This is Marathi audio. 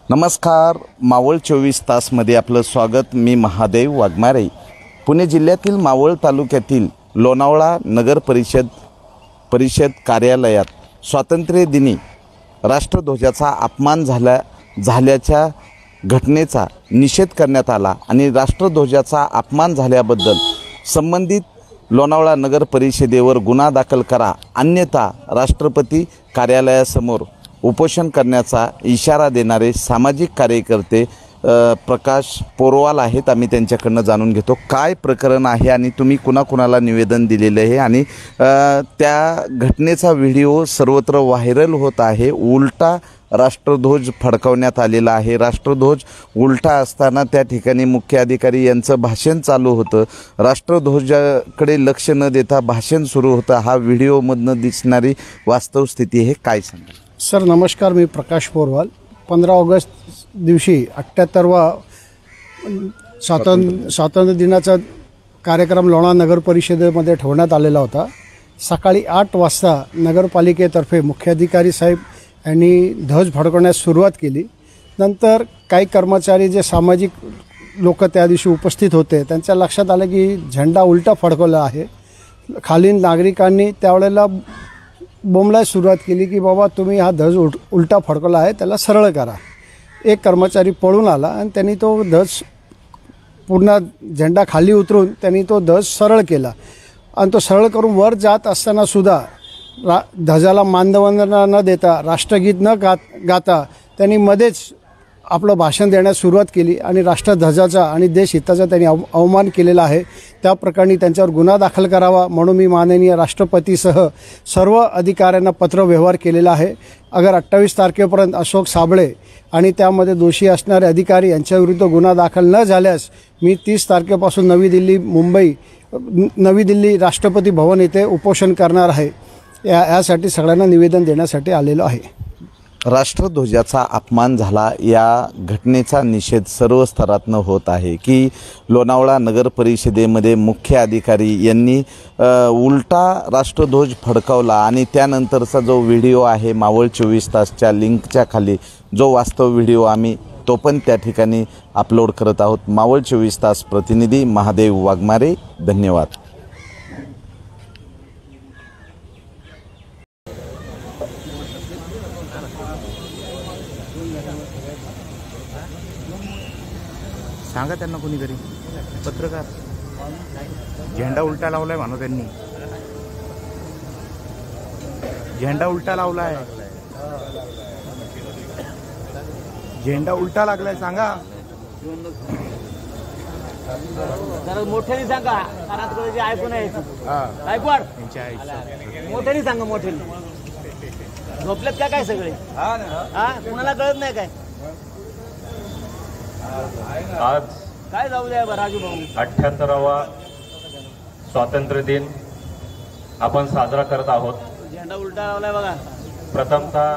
नमस्कार, मावळ 24 तासमध्ये आपलं स्वागत। मी महादेव वाघमारे। पुणे जिल्ह्यातील मावळ तालुक्यातील लोणावळा नगर परिषद कार्यालयात स्वातंत्र्य दिनी राष्ट्रध्वजाचा अपमान झाल्याच्या घटनेचा निषेध करण्यात आला आणि राष्ट्रध्वजाचा अपमान झाल्याबद्दल संबंधित लोणावळा नगर परिषदेवर गुन्हा दाखल करा, अन्यथा राष्ट्रपती कार्यालयासमोर उपोषण करण्याचा इशारा देणारे सामाजिक कार्यकर्ते प्रकाश पोरवाल आहेत। आम्ही त्यांच्याकडनं जाणून घेतो काय प्रकरण आहे आणि तुम्ही कुणाकुणाला निवेदन दिलेले आहे आणि त्या घटनेचा व्हिडिओ सर्वत्र व्हायरल होत आहे। उलटा राष्ट्रध्वज फडकवण्यात आलेला आहे। राष्ट्रध्वज उलटा असताना त्या ठिकाणी मुख्य अधिकारी यांचं भाषण चालू होतं। राष्ट्रध्वजाकडे लक्ष न देता भाषण सुरू होतं। हा व्हिडिओमधनं दिसणारी वास्तव स्थिती आहे, काय सांगा? सर नमस्कार, मी प्रकाश पोरवाल। 15 ऑगस्ट दिवशी 78वा स्वातंत्र्य दिनाचा कार्यक्रम लोणा नगर परिषदेमध्ये ठेवण्यात आलेला होता। सकाळी 8 वाजता नगरपालिकेतर्फे मुख्याधिकारी साहेब यांनी ध्वज फडकवण्यास सुरुवात केली। नंतर काही कर्मचारी जे सामाजिक लोक त्या दिवशी उपस्थित होते त्यांच्या लक्षात आलं की झेंडा उलटा फडकवला आहे। खालील नागरिकांनी त्यावेळेला बोंबलायला सुरुवात केली की बाबा तुम्ही हा ध्वज उलटा फडकवला आहे, त्याला सरळ करा। एक कर्मचारी पळून आला आणि त्यांनी तो ध्वज पूर्ण झेंडा खाली उतरून त्यांनी तो ध्वज सरळ केला आणि तो सरळ करून वर जात असताना सुद्धा ध्वजाला मानवंदना न देता, राष्ट्रगीत न गाता त्यांनी मध्येच आपलं भाषण देण्यास सुरुवात केली आणि राष्ट्रध्वजाचा आणि देशहिताचा त्यांनी अवमान केलेला आहे। त्या प्रकरणी त्यांच्यावर गुन्हा दाखल करावा म्हणून मी माननीय राष्ट्रपतीसह सर्व अधिकाऱ्यांना पत्र व्यवहार केलेला आहे। अगर 28 तारखेपर्यंत अशोक साबळे आणि त्यामध्ये दोषी असणारे अधिकारी यांच्याविरुद्ध गुन्हा दाखल न झाल्यास मी 30 तारखेपासून नवी दिल्ली राष्ट्रपती भवन येथे उपोषण करणार आहे। यासाठी सगळ्यांना निवेदन देण्यासाठी आलेलो आहे। राष्ट्रध्वजाचा अपमान झाला या घटनेचा निषेध सर्व स्तरातनं होत आहे की लोणावळा नगर परिषदेमध्ये मुख्य अधिकारी यांनी उलटा राष्ट्रध्वज फडकवला आणि त्यानंतरचा जो व्हिडिओ आहे मावळ 24 तासच्या लिंकच्या खाली जो वास्तव व्हिडिओ आम्ही तो पण त्या ठिकाणी अपलोड करत आहोत। मावळ 24 तास प्रतिनिधी महादेव वाघमारे, धन्यवाद। सांगा त्यांना कोणीतरी, पत्रकार झेंडा उलटा लावलाय म्हणून त्यांनी झेंडा उलटा लावलाय, झेंडा उलटा लागलाय, सांगा जरा मोठ्याने सांगा, कानात ऐकून ऐकवाड मोठ्याने सांगा, मोठ्याने झोपलेत काय सगळे? हा कुणाला कळत नाही काय? आज काय जाऊ द्या राजू भाऊ, 78वा स्वातंत्र्य दिन आपण साजरा करत आहोत। झेंडा उलटा लावलाय बघा। प्रथमतः